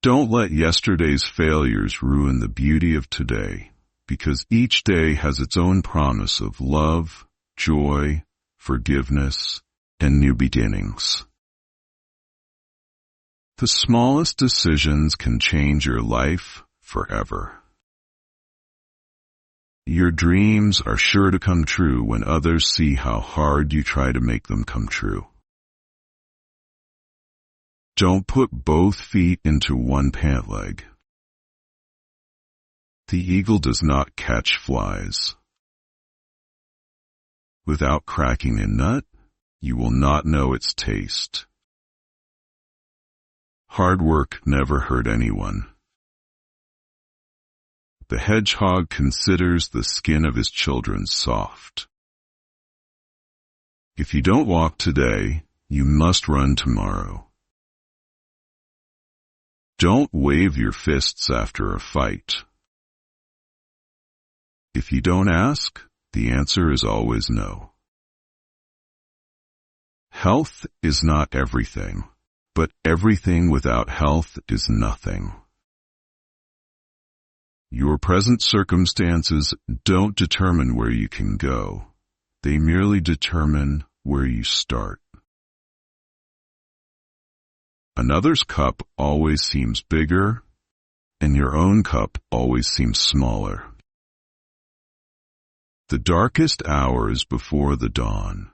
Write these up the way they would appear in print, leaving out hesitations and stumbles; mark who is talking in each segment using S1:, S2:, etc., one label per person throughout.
S1: Don't let yesterday's failures ruin the beauty of today, because each day has its own promise of love, joy, forgiveness, and new beginnings. The smallest decisions can change your life forever. Your dreams are sure to come true when others see how hard you try to make them come true. Don't put both feet into one pant leg. The eagle does not catch flies. Without cracking a nut, you will not know its taste. Hard work never hurt anyone. The hedgehog considers the skin of his children soft. If you don't walk today, you must run tomorrow. Don't wave your fists after a fight. If you don't ask, the answer is always no. Health is not everything, but everything without health is nothing. Your present circumstances don't determine where you can go. They merely determine where you start. Another's cup always seems bigger, and your own cup always seems smaller. The darkest hour is before the dawn.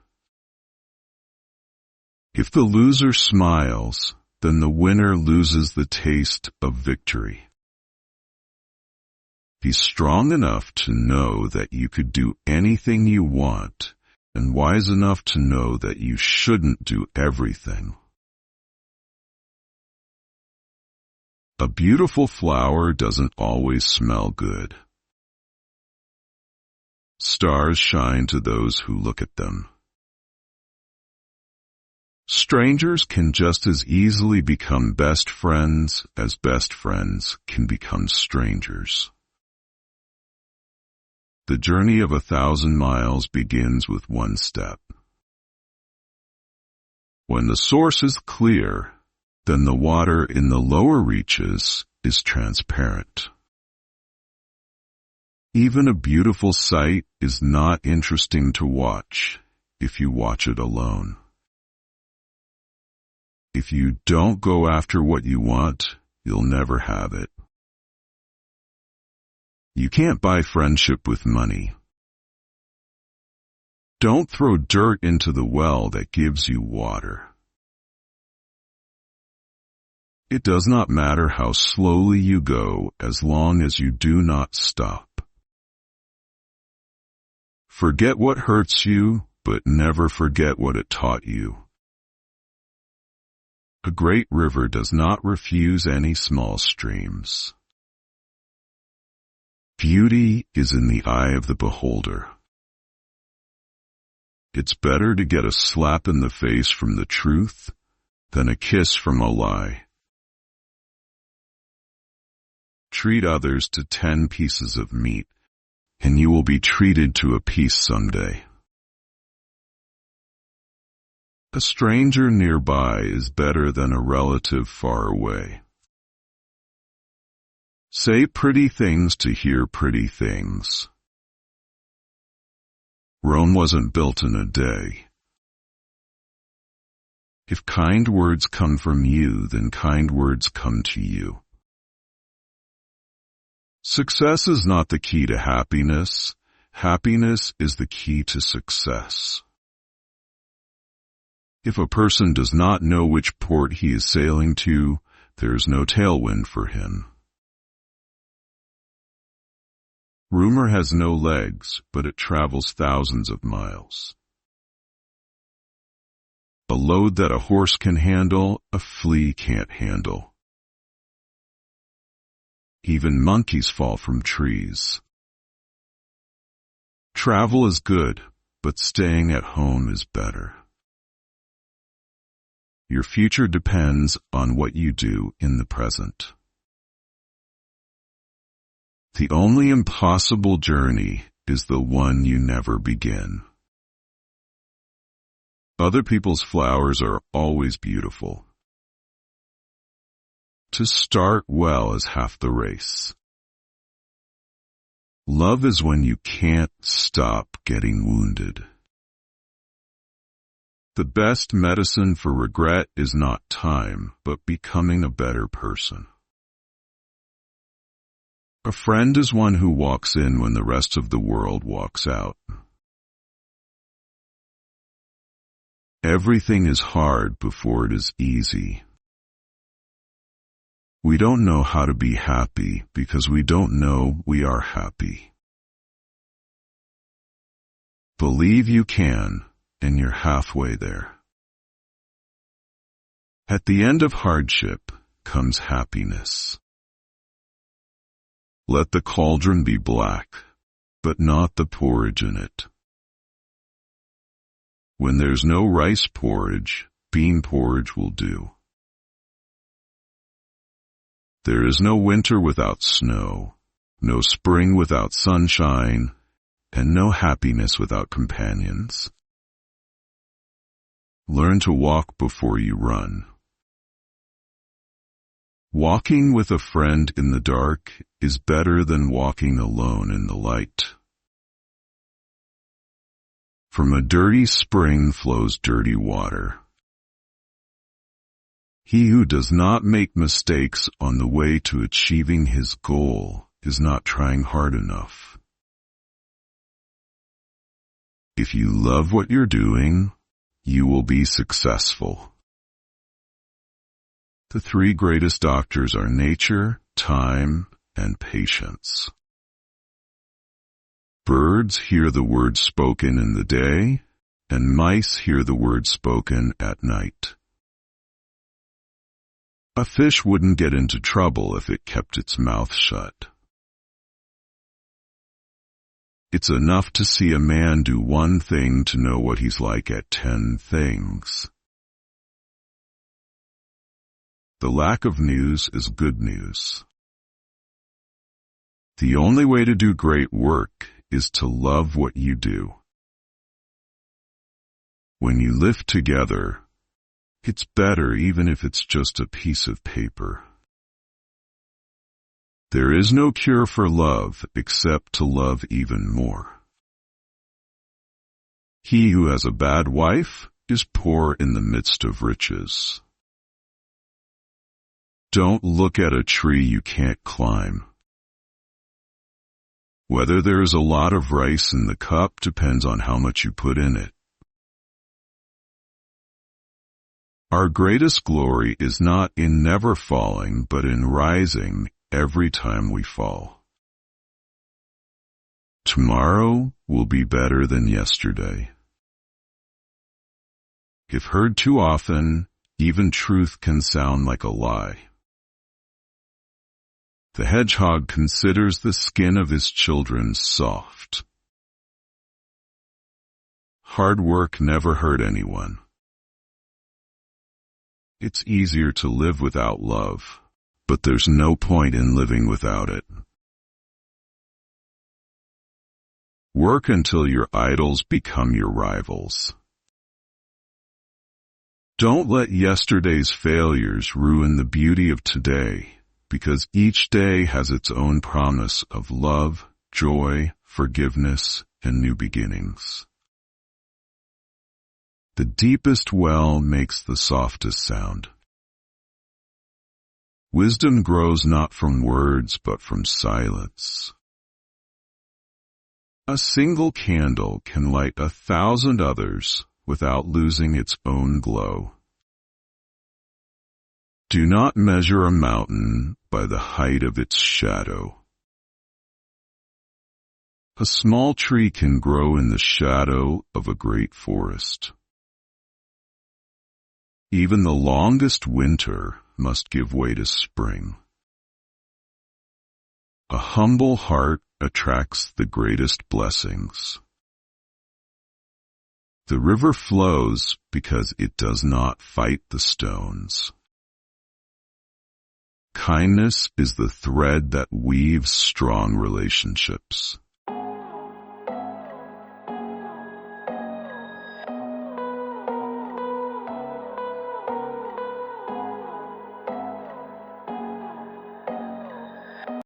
S1: If the loser smiles, then the winner loses the taste of victory. Be strong enough to know that you could do anything you want, and wise enough to know that you shouldn't do everything. A beautiful flower doesn't always smell good. Stars shine to those who look at them. Strangers can just as easily become best friends as best friends can become strangers. The journey of 1,000 miles begins with one step. When the source is clear, then the water in the lower reaches is transparent. Even a beautiful sight is not interesting to watch if you watch it alone. If you don't go after what you want, you'll never have it. You can't buy friendship with money. Don't throw dirt into the well that gives you water. It does not matter how slowly you go as long as you do not stop. Forget what hurts you, but never forget what it taught you. A great river does not refuse any small streams. Beauty is in the eye of the beholder. It's better to get a slap in the face from the truth than a kiss from a lie. Treat others to 10 pieces of meat, and you will be treated to a piece someday. A stranger nearby is better than a relative far away. Say pretty things to hear pretty things. Rome wasn't built in a day. If kind words come from you, then kind words come to you. Success is not the key to happiness. Happiness is the key to success. If a person does not know which port he is sailing to, there is no tailwind for him. Rumor has no legs, but it travels thousands of miles. A load that a horse can handle, a flea can't handle. Even monkeys fall from trees. Travel is good, but staying at home is better. Your future depends on what you do in the present. The only impossible journey is the one you never begin. Other people's flowers are always beautiful. To start well is half the race. Love is when you can't stop getting wounded. The best medicine for regret is not time, but becoming a better person. A friend is one who walks in when the rest of the world walks out. Everything is hard before it is easy. We don't know how to be happy because we don't know we are happy. Believe you can, and you're halfway there. At the end of hardship comes happiness. Let the cauldron be black, but not the porridge in it. When there's no rice porridge, bean porridge will do. There is no winter without snow, no spring without sunshine, and no happiness without companions. Learn to walk before you run. Walking with a friend in the dark is better than walking alone in the light. From a dirty spring flows dirty water. He who does not make mistakes on the way to achieving his goal is not trying hard enough. If you love what you're doing, you will be successful. The three greatest doctors are nature, time, and patience. Birds hear the word spoken in the day, and mice hear the word spoken at night. A fish wouldn't get into trouble if it kept its mouth shut. It's enough to see a man do one thing to know what he's like at 10 things. The lack of news is good news. The only way to do great work is to love what you do. When you live together, it's better even if it's just a piece of paper. There is no cure for love except to love even more. He who has a bad wife is poor in the midst of riches. Don't look at a tree you can't climb. Whether there is a lot of rice in the cup depends on how much you put in it. Our greatest glory is not in never falling, but in rising every time we fall. Tomorrow will be better than yesterday. If heard too often, even truth can sound like a lie. The hedgehog considers the skin of his children soft. Hard work never hurt anyone. It's easier to live without love, but there's no point in living without it. Work until your idols become your rivals. Don't let yesterday's failures ruin the beauty of today, because each day has its own promise of love, joy, forgiveness, and new beginnings. The deepest well makes the softest sound. Wisdom grows not from words, but from silence. A single candle can light 1,000 others without losing its own glow. Do not measure a mountain by the height of its shadow. A small tree can grow in the shadow of a great forest. Even the longest winter must give way to spring. A humble heart attracts the greatest blessings. The river flows because it does not fight the stones. Kindness is the thread that weaves strong relationships.